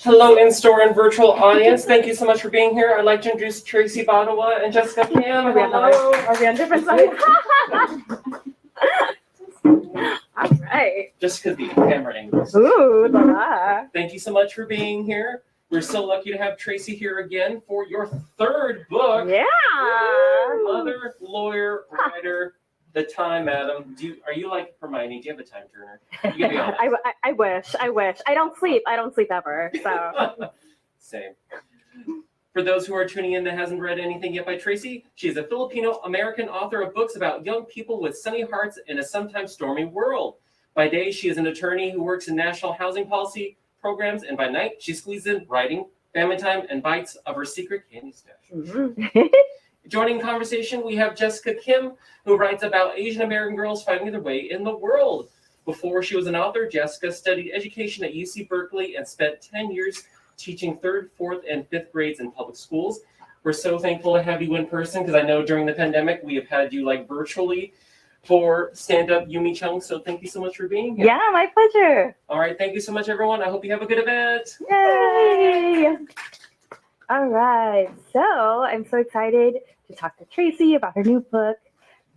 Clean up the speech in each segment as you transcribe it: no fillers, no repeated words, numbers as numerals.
Hello, in-store and virtual audience. Thank you so much for being here. I'd like to introduce Tracy Badua and Jessica Kim. Hello. Are we on different sides? All right. Just because the camera angles. Ooh, la la. Thank you so much for being here. We're so lucky to have Tracy here again for your third book. Yeah. Mother, lawyer, writer. The time, madam. Are you like Hermione? Do you have a time turner? You can be honest. I wish. I don't sleep ever. So. Same. For those who are tuning in that hasn't read anything yet by Tracy, she is a Filipino American author of books about young people with sunny hearts in a sometimes stormy world. By day, she is an attorney who works in national housing policy programs, and by night, she squeezes in writing, family time, and bites of her secret candy stash. Mm-hmm. Joining the conversation, we have Jessica Kim, who writes about Asian American girls finding their way in the world. Before she was an author, Jessica studied education at UC Berkeley and spent 10 years teaching 3rd, 4th, and 5th grades in public schools. We're so thankful to have you in person because I know during the pandemic we have had you like virtually for stand-up Yumi Chung. So thank you so much for being here. Yeah, my pleasure. All right, thank you so much, everyone. I hope you have a good event. Yay! All right, so I'm so excited to talk to Tracy about her new book,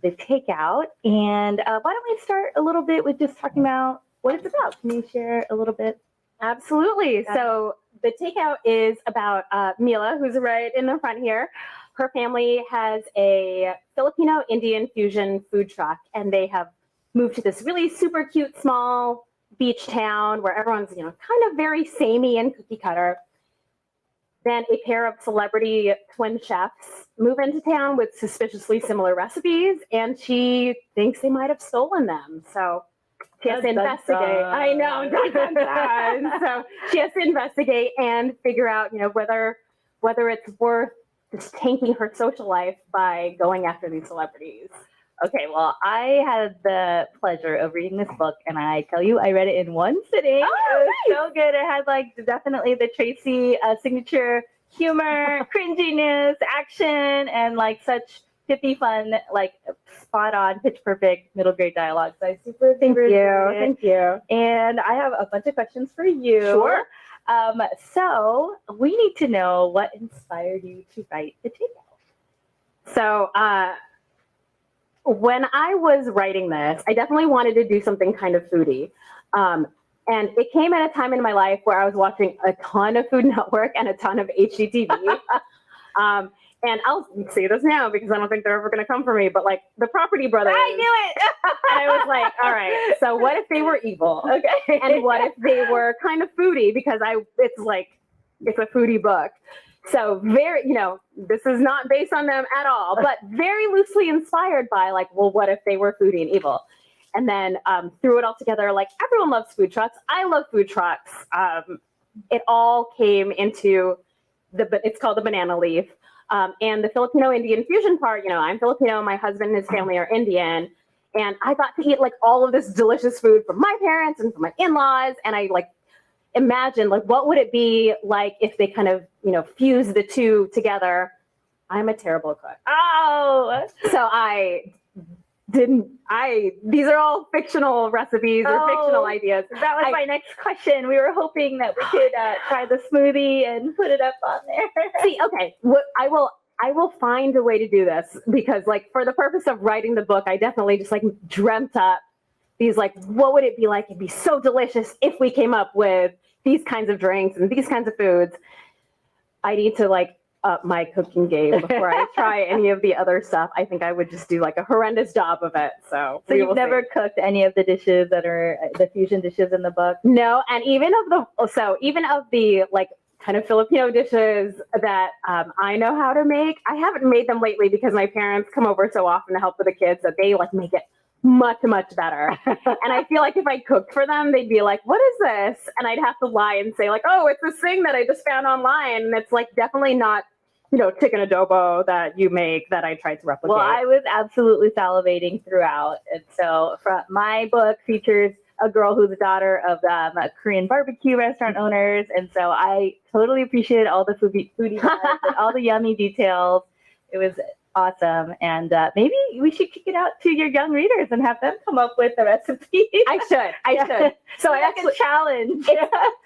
The Takeout. And why don't we start a little bit with just talking about what it's about? Can you share a little bit? Absolutely. So The Takeout is about Mila, who's right in the front here. Her family has a Filipino Indian fusion food truck, and they have moved to this really super cute small beach town where everyone's, kind of very samey and cookie cutter. Then a pair of celebrity twin chefs move into town with suspiciously similar recipes, and she thinks they might have stolen them. So she has to investigate. I know. So she has to investigate and figure out, whether it's worth just tanking her social life by going after these celebrities. Okay, well, I had the pleasure of reading this book, and I tell you, I read it in one sitting. Oh, it was so good. It had definitely the Tracy signature humor, cringiness, action, and such pithy fun, spot on, pitch perfect middle grade dialogue. So I super Thank enjoyed you. And I have a bunch of questions for you. Sure. So we need to know what inspired you to write The Takeout. So when I was writing this, I definitely wanted to do something kind of foodie. And it came at a time in my life where I was watching a ton of Food Network and a ton of HGTV. And I'll say this now because I don't think they're ever going to come for me, but the Property Brothers. I knew it! And I was like, all right, so what if they were evil? Okay. And what if they were kind of foodie? Because it's a foodie book. So very, this is not based on them at all, but very loosely inspired by what if they were foodie and evil? And then threw it all together. Everyone loves food trucks. I love food trucks. It all came into it's called the banana leaf. And the Filipino Indian fusion part, I'm Filipino, my husband and his family are Indian. And I got to eat all of this delicious food from my parents and from my in-laws. And I imagine what would it be like if they kind of, fuse the two together. I'm a terrible cook. Oh! So these are all fictional recipes or fictional ideas. That was my next question. We were hoping that we could try the smoothie and put it up on there. See, okay, I will find a way to do this because for the purpose of writing the book, I definitely just dreamt up these what would it be like? It'd be so delicious if we came up with these kinds of drinks and these kinds of foods. I need to up my cooking game before I try any of the other stuff. I think I would just do a horrendous job of it. So you've never cooked any of the dishes that are the fusion dishes in the book? No, and even of the kind of Filipino dishes that I know how to make, I haven't made them lately because my parents come over so often to help with the kids that they make it much, much better. And I feel if I cooked for them, they'd be like, what is this? And I'd have to lie and say oh, it's this thing that I just found online. And it's definitely not, chicken adobo that you make that I tried to replicate. Well, I was absolutely salivating throughout. And so my book features a girl who's the daughter of Korean barbecue restaurant owners. And so I totally appreciated all the foodie vibes and all the yummy details. It was awesome. And maybe we should kick it out to your young readers and have them come up with a recipe. I should. So I actually challenge.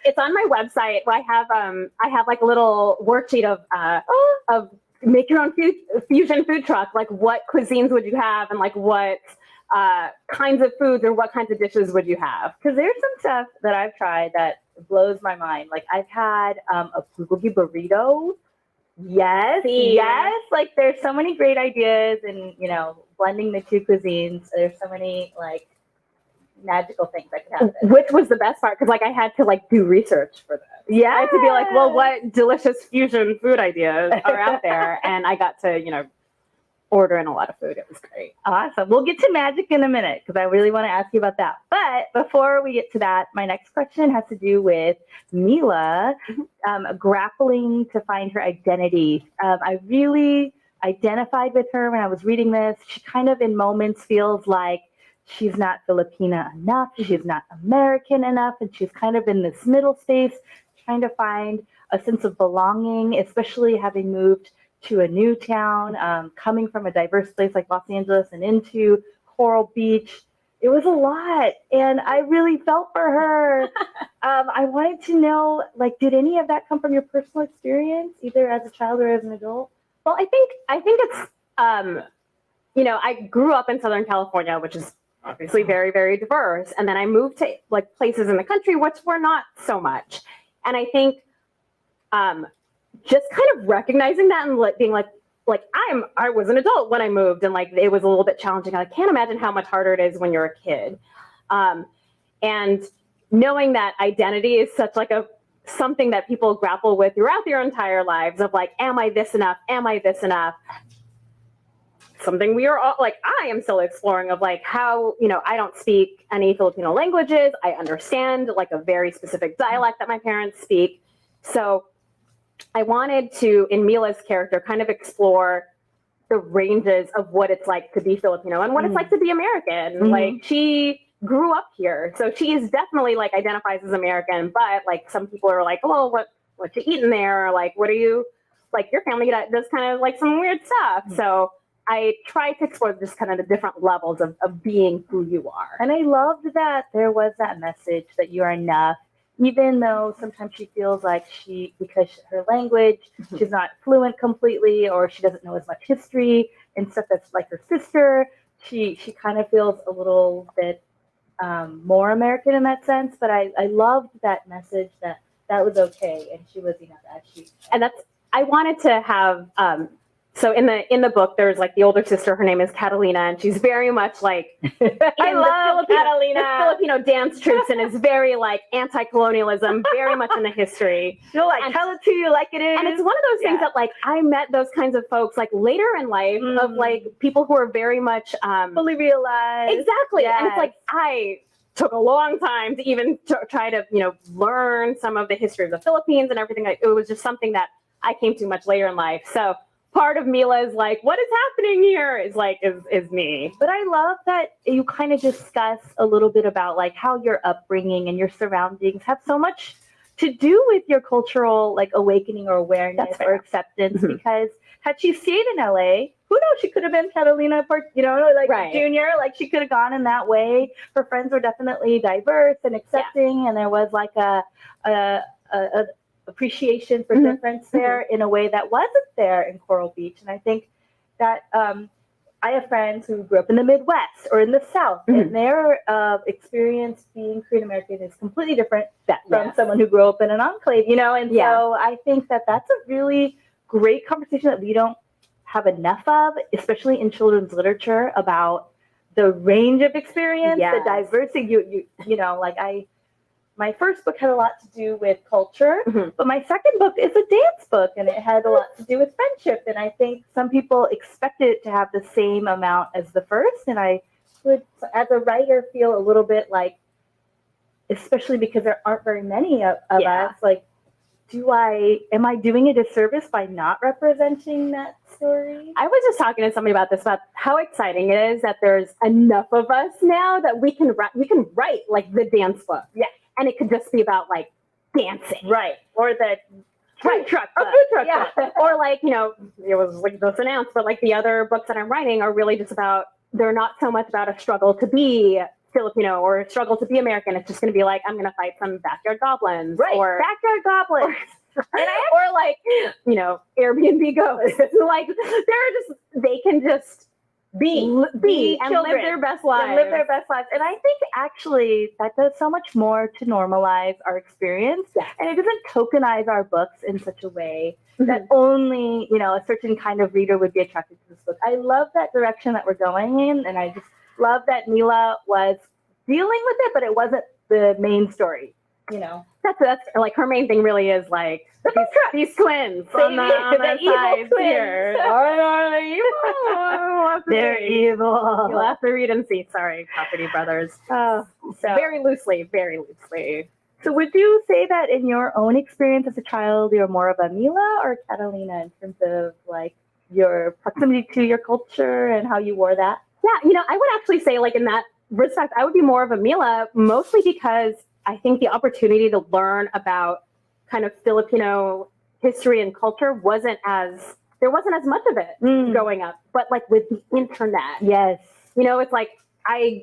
it's on my website where I have like a little worksheet of make your own fusion food truck. Like what cuisines would you have, and like what kinds of foods or what kinds of dishes would you have? Because there's some stuff that I've tried that blows my mind. Like I've had a bulgogi burrito. Yes. Like there's so many great ideas, and blending the two cuisines. There's so many like magical things that could happen. Which was the best part, because like I had to like do research for this. Yeah. I had to be like, well, what delicious fusion food ideas are out there? And I got to, order in a lot of food. It was great. Awesome. We'll get to magic in a minute because I really want to ask you about that. But before we get to that, my next question has to do with Mila grappling to find her identity. I really identified with her when I was reading this. She kind of in moments feels like she's not Filipina enough. She's not American enough. And she's kind of in this middle space trying to find a sense of belonging, especially having moved to a new town, coming from a diverse place like Los Angeles and into Coral Beach. It was a lot, and I really felt for her. I wanted to know, like, did any of that come from your personal experience, either as a child or as an adult? Well, I think it's, I grew up in Southern California, which is obviously very, very diverse. And then I moved to like places in the country, which were not so much. And I think, just kind of recognizing that and like being like I was an adult when I moved, and like it was a little bit challenging. I can't imagine how much harder it is when you're a kid, and knowing that identity is such like something that people grapple with throughout their entire lives of like, am I this enough? Am I this enough? Something we are all like, I am still exploring of like how, I don't speak any Filipino languages. I understand like a very specific dialect that my parents speak. So I wanted to, in Mila's character, kind of explore the ranges of what it's like to be Filipino and what it's like to be American. Mm-hmm. Like she grew up here, so she is definitely like identifies as American. But like some people are like, oh, what you eating there? Or like, what are you like? Your family does kind of like some weird stuff. Mm-hmm. So I tried to explore just kind of the different levels of being who you are. And I loved that there was that message that you are enough. Even though sometimes she feels like because her language, she's not fluent completely, or she doesn't know as much history and stuff that's like her sister, she kind of feels a little bit more American in that sense. But I loved that message that was okay, and she was as she. And I wanted to have. So in the book, there's like the older sister. Her name is Catalina, and she's very much like I love Catalina. The Filipino dance troops, and is very like anti-colonialism, very much in the history. She'll like tell it to you like it is. And it's one of those things that like I met those kinds of folks like later in life of like people who are very much fully realized. Exactly, Yes. and it's like I took a long time to even try to learn some of the history of the Philippines and everything. Like it was just something that I came to much later in life. So. Part of Mila is like, what is happening here is me. But I love that you kind of discuss a little bit about like how your upbringing and your surroundings have so much to do with your cultural like awakening or awareness or acceptance. Mm-hmm. Because had she stayed in LA, who knows, she could have been Catalina, Junior. Like she could have gone in that way. Her friends were definitely diverse and accepting, and there was like a appreciation for difference there in a way that wasn't there in Coral Beach. And I think that I have friends who grew up in the Midwest or in the South, and their experience being Korean American is completely different from someone who grew up in an enclave, and so I think that that's a really great conversation that we don't have enough of, especially in children's literature, about the range of experience, the diversity. My first book had a lot to do with culture, but my second book is a dance book, and it had a lot to do with friendship. And I think some people expected it to have the same amount as the first. And I would, as a writer, feel a little bit like, especially because there aren't very many of us, like, am I doing a disservice by not representing that story? I was just talking to somebody about this, about how exciting it is that there's enough of us now that we can write like the dance book. Yeah. And it could just be about like dancing. Right. Or the food truck a book. food truck Yeah. book. Or like, you know, it was like just announced, but like the other books that I'm writing are really just about, they're not so much about a struggle to be Filipino or a struggle to be American. It's just going to be like, I'm going to fight some backyard goblins. Right, Or backyard goblins. or like, you know, Airbnb ghosts. Like they can just be and live their best lives. And live their best lives. And I think actually that does so much more to normalize our experience. Yes. And it doesn't tokenize our books in such a way Mhm. that only, you know, a certain kind of reader would be attracted to this book. I love that direction that we're going in. And I just love that Mila was dealing with it, but it wasn't the main story, you know. That's like her main thing really is like these twins on the evil sides twins. here. Are they evil? They're evil. You'll have to read and see. Sorry, Property Brothers. Oh, so Very loosely, very loosely. So would you say that in your own experience as a child, you're more of a Mila or Catalina in terms of like your proximity to your culture and how you wore that? Yeah, you know, I would actually say like in that respect, I would be more of a Mila, mostly because I think the opportunity to learn about kind of Filipino history and culture wasn't as much of it growing up. But like with the internet, Yes. you know, it's like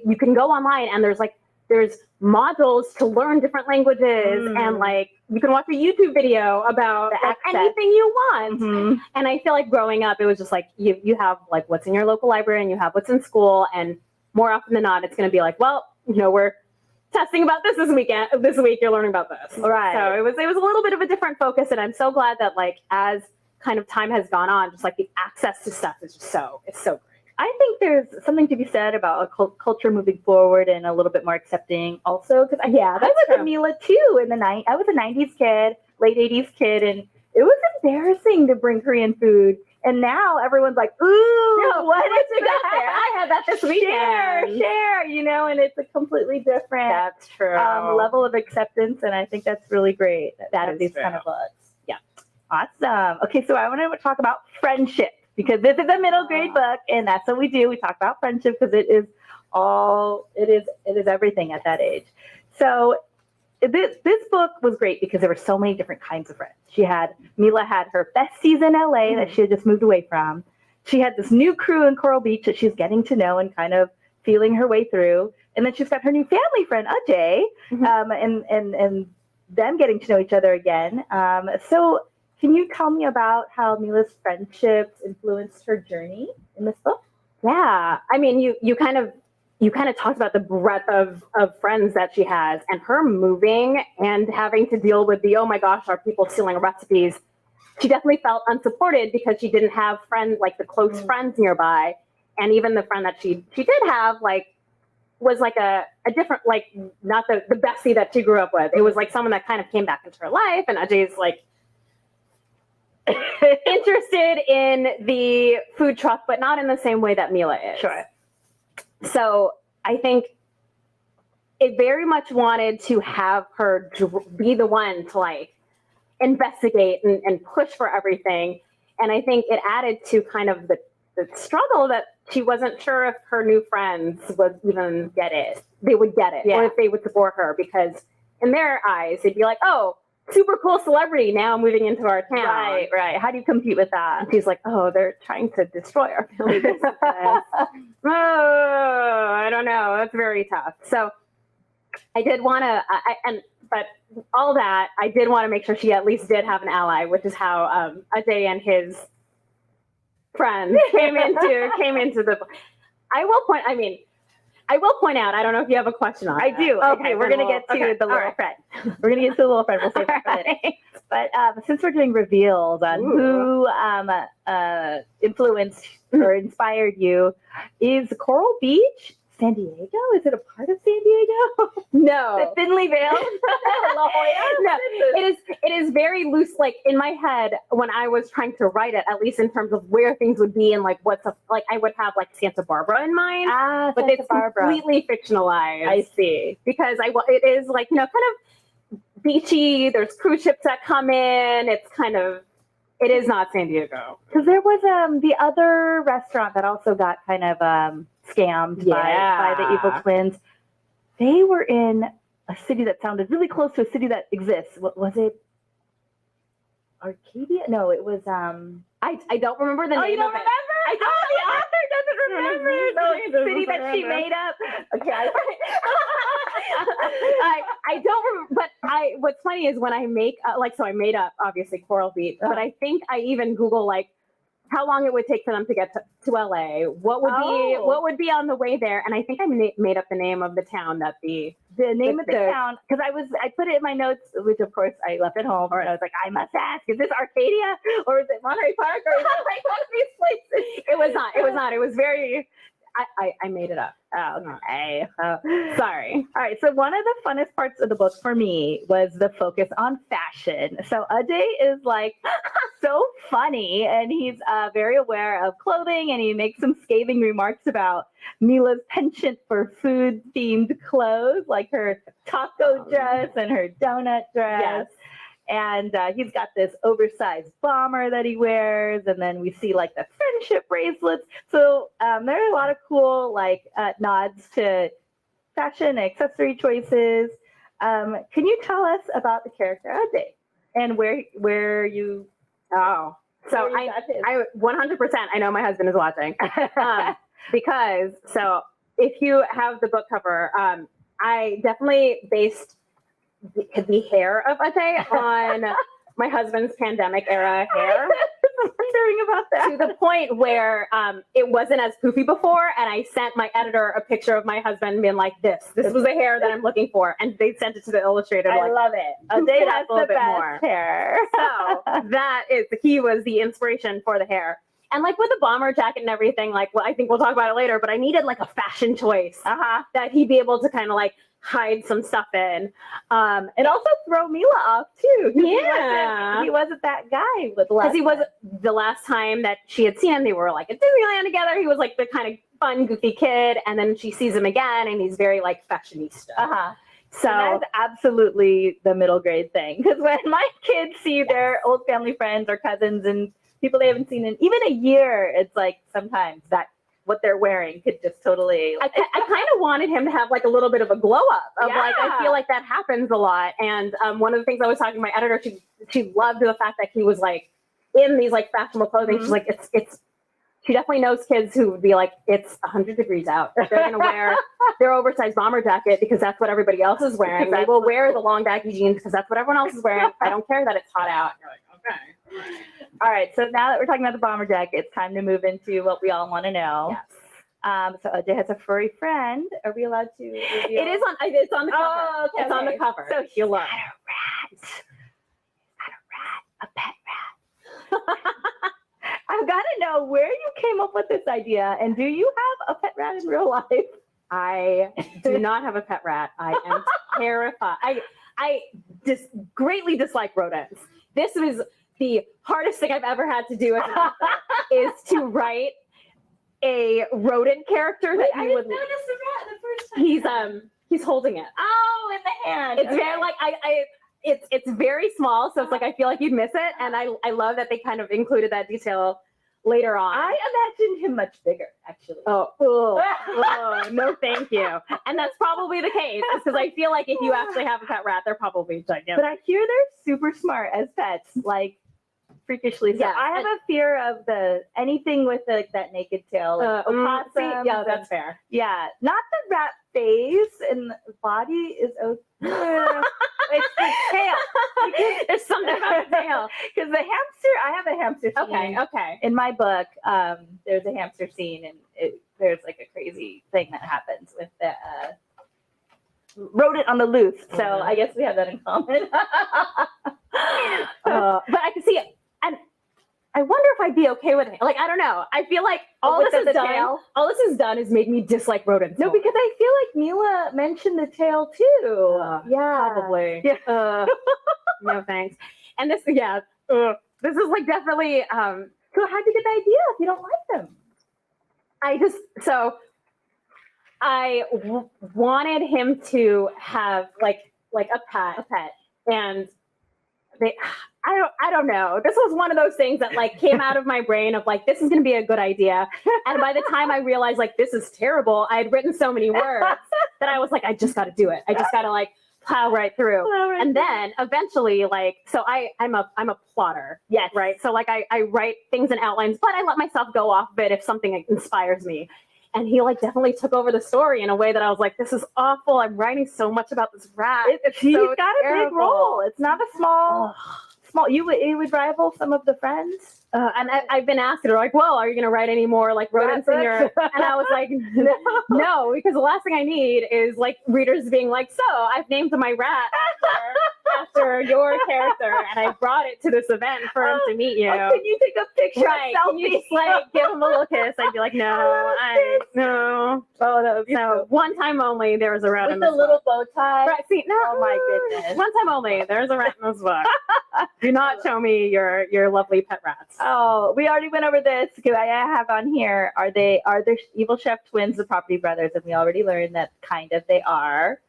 you can go online and there's modules to learn different languages and like you can watch a YouTube video about like, anything you want. Mm-hmm. And I feel like growing up, it was just like you have like what's in your local library and you have what's in school, and more often than not, it's going to be like, well, you know, we're testing about this weekend. This week, you're learning about this. Right. So it was a little bit of a different focus, and I'm so glad that like as kind of time has gone on, just like the access to stuff is just it's so great. I think there's something to be said about a culture moving forward and a little bit more accepting also. Because I was true. a Mila too in the night. I was a 90s kid, late 80s kid, and it was embarrassing to bring Korean food. And now everyone's like, ooh, what is you got that? there? I had that this weekend. Share, you know, and it's a completely different That's true. level of acceptance. And I think that's really great that is these true. kind of books. Yeah. Awesome. Okay, so I want to talk about friendship because this is a middle grade book, and that's what we do. We talk about friendship because it is everything at that age. So this book was great because there were so many different kinds of friends. Mila had her besties in LA that she had just moved away from. She had this new crew in Coral Beach that she's getting to know and kind of feeling her way through. And then she's got her new family friend, Ajay, and them getting to know each other again. So can you tell me about how Mila's friendships influenced her journey in this book? Yeah. I mean, you kind of talked about the breadth of friends that she has, and her moving and having to deal with the, oh my gosh, are people stealing recipes? She definitely felt unsupported because she didn't have friends, like the close friends nearby. And even the friend that she did have, like, was like a different, like, not the bestie that she grew up with. It was like someone that kind of came back into her life, and Ajay's like interested in the food truck, but not in the same way that Mila is. Sure. So I think it very much wanted to have her be the one to like investigate and push for everything. And I think it added to kind of the struggle that she wasn't sure if her new friends would even get it. They would get it, or if they would support her, because in their eyes, they'd be like, oh, super cool celebrity now moving into our town. Right. How do you compete with that? And she's like, oh, they're trying to destroy our family business. Oh, I don't know. That's very tough. So I did want to, but all that, I did want to make sure she at least did have an ally, which is how Ajay and his friends came into the. I will point out, I don't know if you have a question on I that. do. Okay, we're going to get to the little friend. We're going to get to the little friend. We'll save that for later. But since we're doing reveals on who influenced or inspired you, is Coral Beach San Diego? Is it a part of San Diego? No. The Thinly Veiled? No, it is very loose. Like in my head, when I was trying to write it, at least in terms of where things would be and like like I would have like Santa Barbara in mind, but Santa it's Barbara. completely fictionalized. I see. Because it is like, you know, kind of beachy. There's cruise ships that come in. It is not San Diego. Because there was the other restaurant that also got kind of scammed by the evil twins. They were in a city that sounded really close to a city that exists. What was it? Arcadia? No, it was I don't remember the Oh, name you don't of it. remember? I don't. The author doesn't remember the city that she made up. Okay. I don't remember, but what's funny is when I make so I made up obviously Coral Beach, but I think I even Google like how long it would take for them to get to LA, what would be on the way there, and I think I made up the name of the town that the name of the town, because I put it in my notes, which of course I left at home, and I was like, I must ask, is this Arcadia or is it Monterey Park or is it like one of these places? It was not. It was very. I made it up. Oh, okay. Sorry. All right. So one of the funnest parts of the book for me was the focus on fashion. So Ajay is like so funny, and he's very aware of clothing, and he makes some scathing remarks about Mila's penchant for food-themed clothes, like her taco dress and her donut dress. Yes. And he's got this oversized bomber that he wears, and then we see like the friendship bracelets. So there are a lot of cool like nods to fashion and accessory choices. Can you tell us about the character Ajay and where you? Oh, so I 100%. I know my husband is watching because if you have the book cover, I definitely based the hair of Ajay on my husband's pandemic era hair. I was wondering about that. To the point where it wasn't as poofy before, and I sent my editor a picture of my husband being like, this was the hair that I'm looking for, and they sent it to the illustrator. I love it. Ajay has the best hair. So he was the inspiration for the hair. And like with the bomber jacket and everything, like, well, I think we'll talk about it later, but I needed like a fashion choice that he'd be able to kind of like hide some stuff in. And also throw Mila off too. Yeah. He wasn't that guy with because he was the last time that she had seen him, they were like at Disneyland together. He was like the kind of fun, goofy kid. And then she sees him again and he's very like fashionista. So and that's absolutely the middle grade thing. Because when my kids see their old family friends or cousins and people they haven't seen in even a year, it's like sometimes that what they're wearing could just totally. I kind of wanted him to have like a little bit of a glow up of like, I feel like that happens a lot. And one of the things I was talking to my editor, she loved the fact that he was like in these like fashionable clothing. She's like, she definitely knows kids who would be like, it's 100 degrees out. They're going to wear their oversized bomber jacket because that's what everybody else is wearing. They will wear the long baggy jeans because that's what everyone else is wearing. I don't care that it's hot out. You're like, okay. All right. So now that we're talking about the bomber jacket, it's time to move into what we all want to know. Yes. So Ajay has a furry friend. Are we allowed to reveal? It's on the cover. Oh, okay, it's on the cover. So you'll love. A pet rat. I've got to know where you came up with this idea, and do you have a pet rat in real life? I do not have a pet rat. I am terrified. I just greatly dislike rodents. This was the hardest thing I've ever had to do as an author is to write a rodent character that you would. Notice the rat the first time. He's holding it. Oh, in the hand. It's very like it's very small, so it's like I feel like you'd miss it, and I love that they kind of included that detail later on. I imagined him much bigger, actually. Oh, no, thank you. And that's probably the case, because I feel like if you actually have a pet rat, they're probably gigantic. But I hear they're super smart as pets, like freakishly. So Yeah, I have a fear of anything with that naked tail, like opossum. Yeah, that's fair. Yeah, not the rat face and body is okay. It's the tail. There's something about the tail. Because the hamster, I have a hamster scene. Okay. In my book, there's a hamster scene, and there's like a crazy thing that happens with the rodent on the loose. So I guess we have that in common. But I can see it. And I wonder if I'd be okay with it. Like, I don't know. I feel like all this is done is make me dislike rodents. No, because I feel like Mila mentioned the tail too. Yeah. Probably. Yeah. No, thanks. And this is like definitely, so how'd you get the idea if you don't like them? I wanted him to have like a pet. And I don't know. This was one of those things that like came out of my brain of like, this is going to be a good idea. And by the time I realized like, this is terrible, I had written so many words that I was like, I just got to do it. I just got to like plow right through. Plow right And through. then eventually, like, so I'm a plotter. Yes. Right. So like I write things in outlines, but I let myself go off of it if something inspires me. And he like definitely took over the story in a way that I was like, this is awful. I'm writing so much about this rat. He's so got a big terrible. role. It's not a small. It would rival some of the Friends. And I've been asked, they're like, well, are you going to write any more like rodents in your, and I was like, no, because the last thing I need is like readers being like, so I've named my rat after your character, and I brought it to this event for him to meet you. Can you take a picture? Right? Selfie? Can you just like give him a little kiss? I'd be like, no, no. Oh, that would be So one time only, there was a rat with in the this little bow tie. book. Right? See, no. Oh my goodness. One time only, there's a rat in this book. Do not show me your lovely pet rats. Oh, we already went over this because I have on here. Are the evil chef twins the Property Brothers? And we already learned that kind of they are.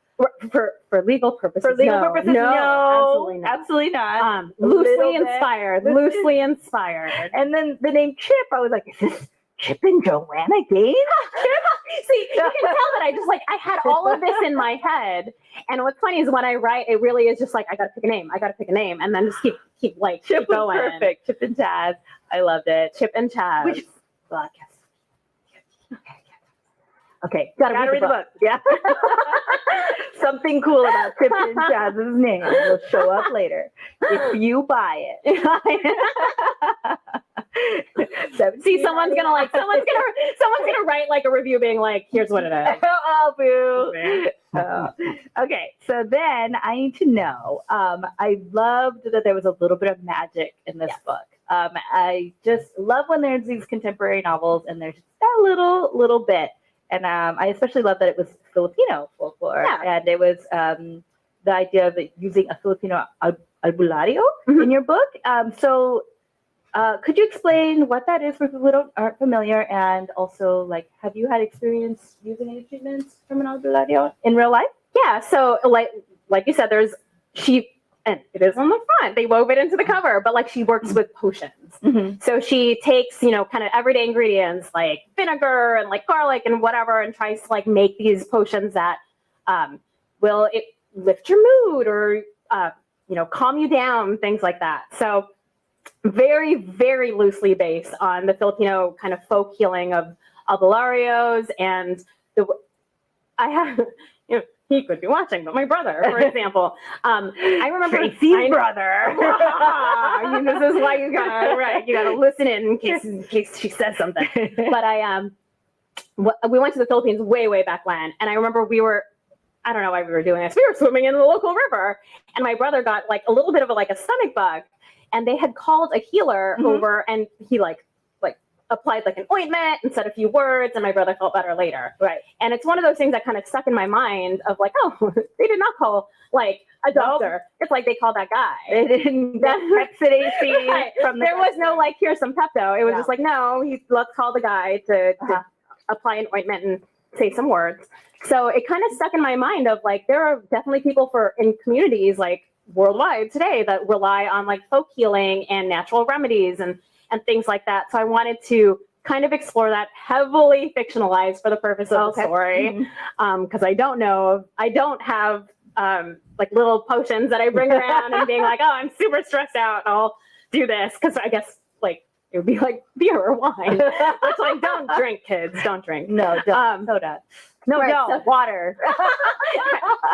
For legal purposes. For legal purposes, no, absolutely not. absolutely not. Loosely little bit. inspired. Loosely inspired. And then the name Chip, I was like, is this Chip and Joanna Gaines? See, you can tell that I had all of this in my head. And what's funny is when I write, it really is just like, I gotta pick a name, and then just keep Chip keep was going. perfect. Chip and Chaz. I loved it. Chip and Chaz. Which okay, Gotta read the book. Yeah. Something cool about Chip and Chaz's name will show up later if you buy it. See, someone's gonna write like a review being like, here's what it is. Oh, boo. Okay, so then I need to know. I loved that there was a little bit of magic in this book. I just love when there's these contemporary novels and there's just a little bit. And I especially love that it was Filipino folklore, and it was the idea of using a Filipino albulario in your book. So could you explain what that is for people who aren't familiar, and also like, have you had experience using any treatments from an albulario in real life? Yeah. So like you said, and it is on the front. They wove it into the cover, but like she works with potions. So she takes, kind of everyday ingredients like vinegar and like garlic and whatever, and tries to like make these potions that will lift your mood or calm you down, things like that. So very, very loosely based on the Filipino kind of folk healing of albularios, and I have. He could be watching, but my brother, for example, I remember Tracy's brother. This is why you gotta listen in case she says something. But we went to the Philippines way back when, and I remember I don't know why we were doing this. We were swimming in the local river, and my brother got like a little bit of a stomach bug, and they had called a healer over, and he applied like an ointment and said a few words, and my brother felt better later. Right. And it's one of those things that kind of stuck in my mind of like, oh, they did not call like a doctor. Nope. It's like they called that guy. They didn't get Pepsi right. There was no like, here's some Pepto. It was just like, no, let's call the guy to apply an ointment and say some words. So it kind of stuck in my mind of like, there are definitely people in communities like worldwide today that rely on like folk healing and natural remedies and things like that. So I wanted to kind of explore that, heavily fictionalized for the purpose of the story. Because I don't have like little potions that I bring around and being like, oh, I'm super stressed out, I'll do this. Because I guess like it would be like beer or wine, which like, don't drink, kids, don't drink. No, don't. Soda. No, right, no, so, water.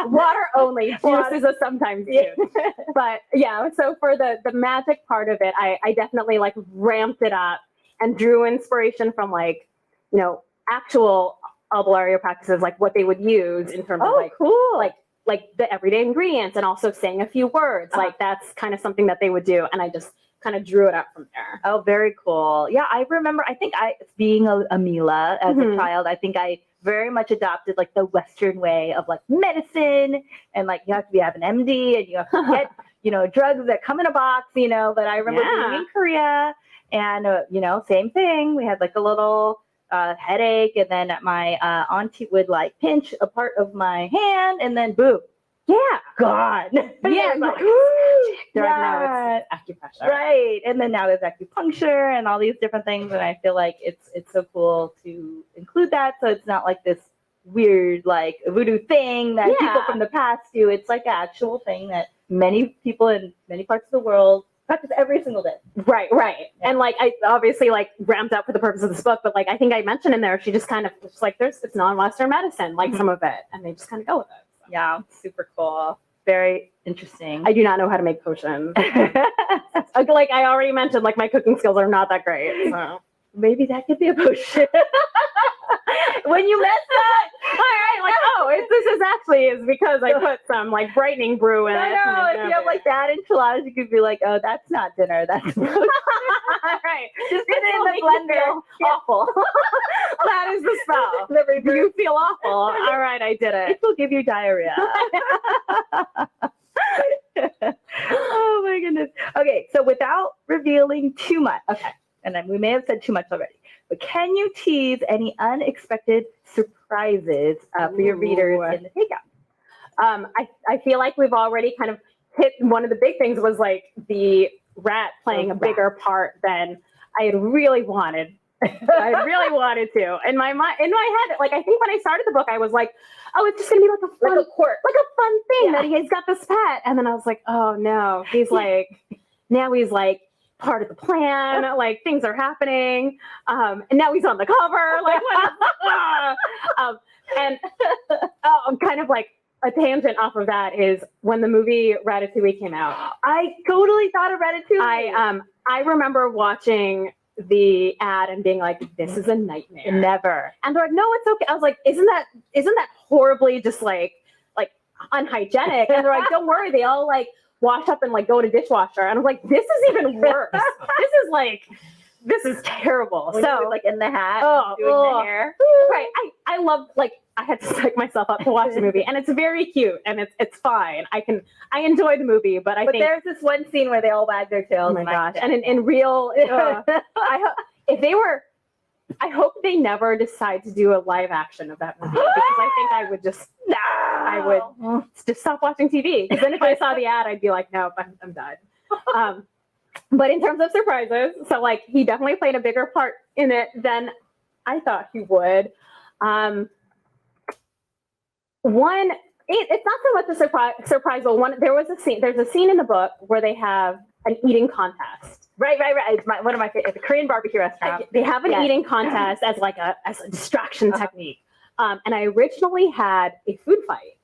Water only. Juice is a sometimes too. But yeah, so for the magic part of it, I definitely like ramped it up and drew inspiration from like, actual albulario practices, like what they would use in terms of like, cool. like the everyday ingredients, and also saying a few words. Like that's kind of something that they would do. And I just kind of drew it up from there. Oh, very cool. Yeah, I remember, I think being a Mila as a child, I think I very much adopted like the Western way of like medicine, and like you have to have an MD and you have to get, drugs that come in a box, but I remember being in Korea and, same thing. We had like a little headache, and then my auntie would like pinch a part of my hand and then boom. Yeah, gone. Yeah, like, now it's acupressure. Right. And then now there's acupuncture and all these different things. And I feel like it's so cool to include that. So it's not like this weird like voodoo thing that people Yeah. from the past do. It's like an actual thing that many people in many parts of the world practice every single day. Right. Yeah. And like I obviously like ramped up for the purpose of this book, but like I think I mentioned in there, she just kind of just like it's non-Western medicine, like some of it, and they just kind of go with it. So. Yeah, super cool. Very interesting. I do not know how to make potions. Like I already mentioned, like my cooking skills are not that great. So. Maybe that could be a potion. When you meant that, All right, like this is actually because I put some like brightening brew in it. no, if you have like that enchiladas, you could be like, oh, that's not dinner. That's All right, just put it in the blender. Awful. That is the spell. You feel awful. All right, I did it. It will give you diarrhea. Oh my goodness. Okay, so without revealing too much, okay, and then we may have said too much already, but can you tease any unexpected surprises for your readers in the takeout? I feel like we've already kind of hit one of the big things was like the rat playing a bigger part than I had really wanted. I really wanted to. In my head, like I think when I started the book, I was like, oh, it's just gonna be like a fun, Like a quirk. like a fun thing that he's got this pet. And then I was like, oh no, he's like now he's like part of the plan, like things are happening. And now he's on the cover. Like what and kind of like a tangent off of that is when the movie Ratatouille came out. I totally thought of Ratatouille. I remember watching the ad and being like, this is a nightmare. Never. And they're like, no, it's okay. I was like, isn't that horribly just like unhygienic? And they're like, don't worry, they all like wash up and like go to dishwasher. And I was like, this is even worse. This is terrible. When so you were, like in the hat, doing the hair. Right. I love like I had to psych myself up to watch the movie, and it's very cute and it's fine. I enjoy the movie, but I think there's this one scene where they all wag their tails. oh my gosh! And in real, I hope they never decide to do a live action of that movie because I think I would just just stop watching TV. Because then if I saw the ad, I'd be like, nope, I'm done. But in terms of surprises, so like he definitely played a bigger part in it than I thought he would. It's not so much a surprise, but there's a scene in the book where they have an eating contest. Right. It's one of my favorite, the Korean barbecue restaurant. They have an eating contest as a distraction technique. And I originally had a food fight.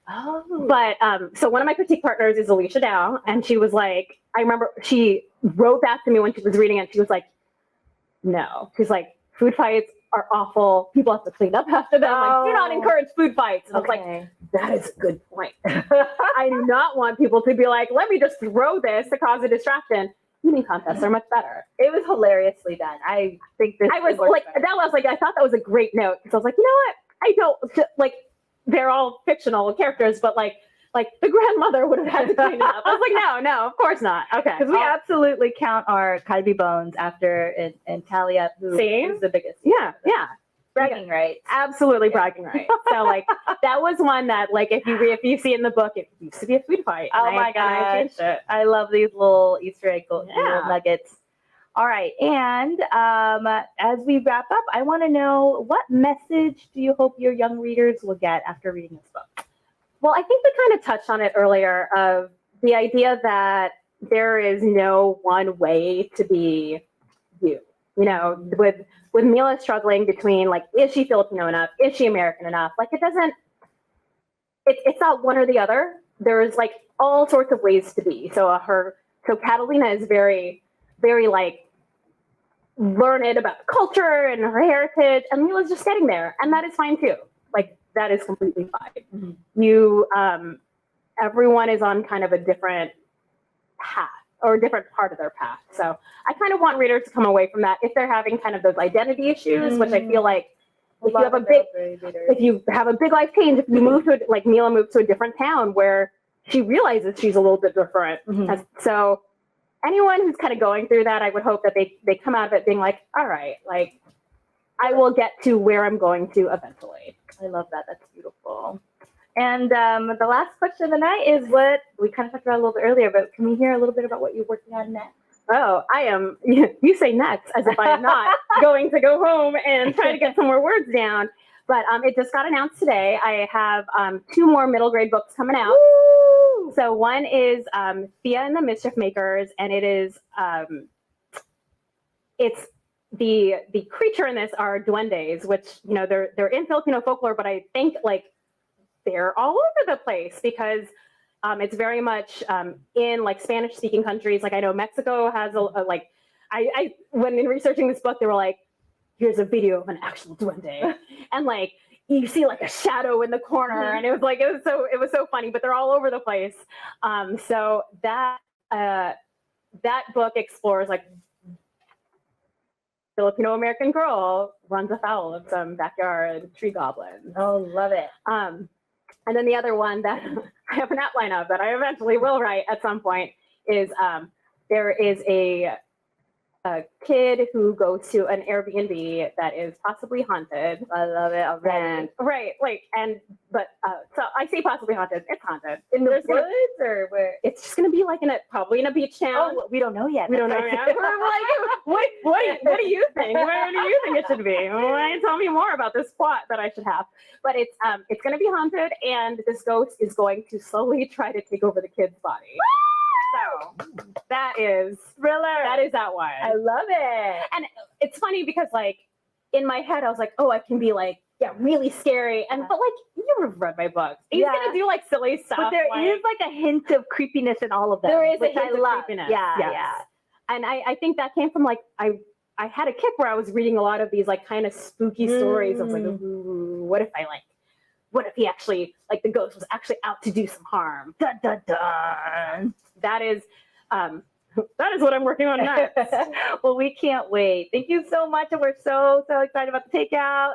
Oh. But so one of my critique partners is Alicia Dow, and she was like, I remember she wrote back to me when she was reading it. She was like, no, she's like, food fights are awful. People have to clean up after them. Like, do not encourage food fights. And I was like, that is a good point. I do not want people to be like, let me just throw this to cause a distraction. Eating contests are much better. It was hilariously done. I think this. I was like, I thought that was a great note because I was like, you know what? I don't like. They're all fictional characters, but like the grandmother would have had to clean it up. I was like, no, of course not. Okay, because we absolutely count our kalbi bones after and tally up who's the biggest. Yeah. Bragging rights. Absolutely bragging rights. So like that was one that like if you see in the book, it used to be a food fight. Oh my gosh. I love these little Easter egg little nuggets. All right. And as we wrap up, I want to know, what message do you hope your young readers will get after reading this book? Well, I think we kind of touched on it earlier of the idea that there is no one way to be you. You know, with Mila struggling between like, is she Filipino enough? Is she American enough? Like it's not one or the other. There's like all sorts of ways to be. So Catalina is very, very like learned about the culture and her heritage, and Mila's just getting there, and that is fine too. Like that is completely fine. Mm-hmm. Everyone is on kind of a different path or a different part of their path. So I kind of want readers to come away from that if they're having kind of those identity issues, which I feel like if you have a big life change, if you move to like Mila moved to a different town where she realizes she's a little bit different. Mm-hmm. So anyone who's kind of going through that, I would hope that they come out of it being like, all right, like I will get to where I'm going to eventually. I love that. That's beautiful. And the last question of the night is what we kind of talked about a little bit earlier, but can we hear a little bit about what you're working on next? Oh, I am. You say next as if I am not going to go home and try to get some more words down. But it just got announced today. I have 2 more middle grade books coming out. Woo! So one is Thea and the Mischief Makers, and it is it's the creature in this are duendes, which they're in Filipino folklore, but I think like they're all over the place because it's very much in like Spanish speaking countries. Like I know Mexico has a like I when in researching this book, they were like, here's a video of an actual duende, and like you see like a shadow in the corner, and it was so funny. But they're all over the place. So that book explores like Filipino American girl runs afoul of some backyard tree goblins. Oh, love it. And then the other one that I have an outline of that I eventually will write at some point is there is a kid who goes to an Airbnb that is possibly haunted. I love it already. But so I say possibly haunted. It's haunted. In the There's woods gonna- or where? It's just going to be like probably in a beach town. Oh, we don't know yet. We don't know yet. We're like, what do you think? Where do you think it should be? Tell me more about this plot that I should have. But it's going to be haunted, and this ghost is going to slowly try to take over the kid's body. So that is Thriller. that is that one. I love it. And it's funny because like in my head I was like, oh, I can be like, yeah, really scary. But like you have read my books. He's Yeah. gonna do like silly stuff. But there is like a hint of creepiness in all of them. there is a which hint I of love. creepiness. Yeah, Yes. yeah. And I think that came from like I had a kick where I was reading a lot of these like kind of spooky stories. I was like, ooh, what if he actually like the ghost was actually out to do some harm? Dun dun dun. That is what I'm working on next. Well, we can't wait. Thank you so much, and we're so excited about the takeout.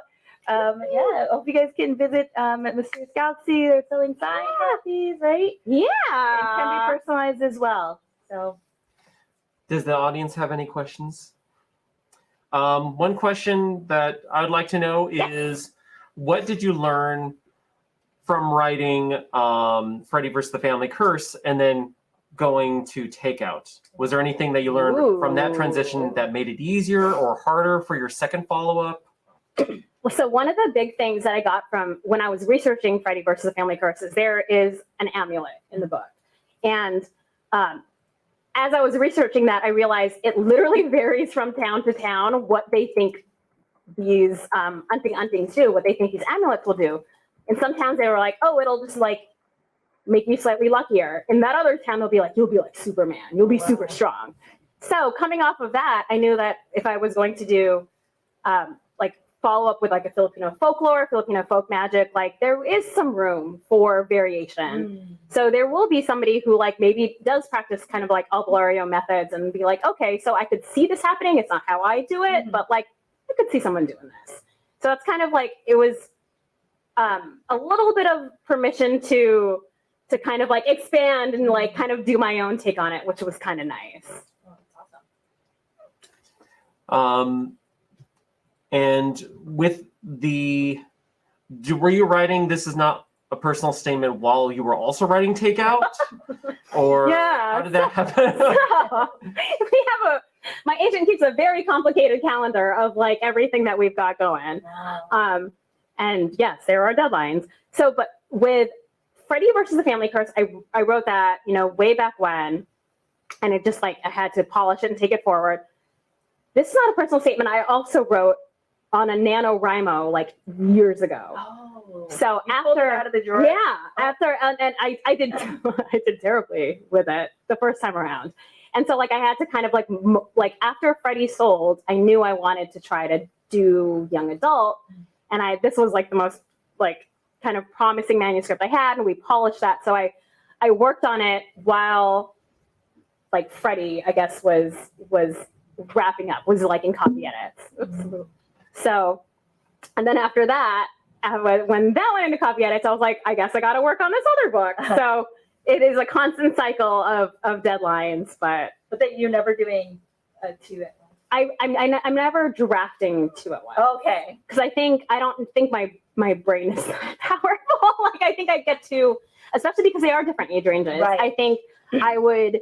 Yeah, hope you guys can visit at Mysterious Galaxy. They're selling signed copies, right? Yeah. It can be personalized as well. So Does the audience have any questions? One question that I would like to know is, what did you learn from writing Freddy vs. the Family Curse and then going to TAKEOUT? Was there anything that you learned from that transition that made it easier or harder for your second follow-up? Well, so one of the big things that I got from when I was researching Freddy versus the Family Curse is there is an amulet in the book. And as I was researching that, I realized it literally varies from town to town what they think these untings do, what they think these amulets will do. In some towns, they were like, oh, it'll just like make you slightly luckier. In that other town, they'll be like, you'll be like Superman. You'll be super strong. So coming off of that, I knew that if I was going to do like follow up with like a Filipino folklore, Filipino folk magic, like there is some room for variation. So there will be somebody who like maybe does practice kind of like albulario methods and be like, okay, so I could see this happening. It's not how I do it, but like I could see someone doing this. So it's kind of like it was a little bit of permission to kind of like expand and like kind of do my own take on it, which was kind of nice. Oh, that's awesome. And with were you writing this is not a personal statement while you were also writing TAKEOUT? Or Yeah. how did that happen? We have my agent keeps a very complicated calendar of like everything that we've got going. Wow. And yes, there are deadlines. So, but with Freddy versus the Family Curse, I wrote that, way back when, and it just like, I had to polish it and take it forward. This is not a personal statement. I also wrote on a NaNoWriMo like years ago. Oh. So You pulled it after, out of the drawer? yeah, after, and I did, I did terribly with it the first time around. And so like, I had to kind of like after Freddy sold, I knew I wanted to try to do young adult. And this was like the most like kind of promising manuscript I had, and we polished that. So I worked on it while like Freddy, I guess, was wrapping up, was like in copy edits. Oops. So, and then after that, when that went into copy edits, I was like, I guess I got to work on this other book. So it is a constant cycle of deadlines, but that you're never doing two at once. I'm never drafting two at once. Okay. Because I don't think my brain is that powerful. Like I think I get to, especially because they are different age ranges. Right. I think I would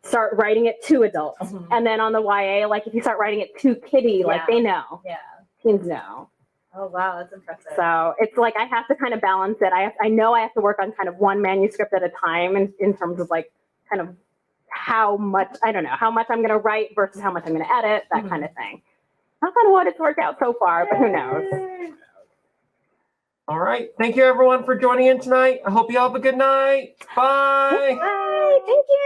start writing it to adults, and then on the YA, like if you start writing it to kiddie, like Yeah. they know, Yeah. teens know. Oh, wow. That's impressive. So it's like I have to kind of balance it. I know I have to work on kind of one manuscript at a time in terms of like kind of how much, I don't know, how much I'm going to write versus how much I'm going to edit, that kind of thing. Knock on wood, it's worked out so far, but who knows? All right. Thank you, everyone, for joining in tonight. I hope you all have a good night. Bye. Bye. Thank you.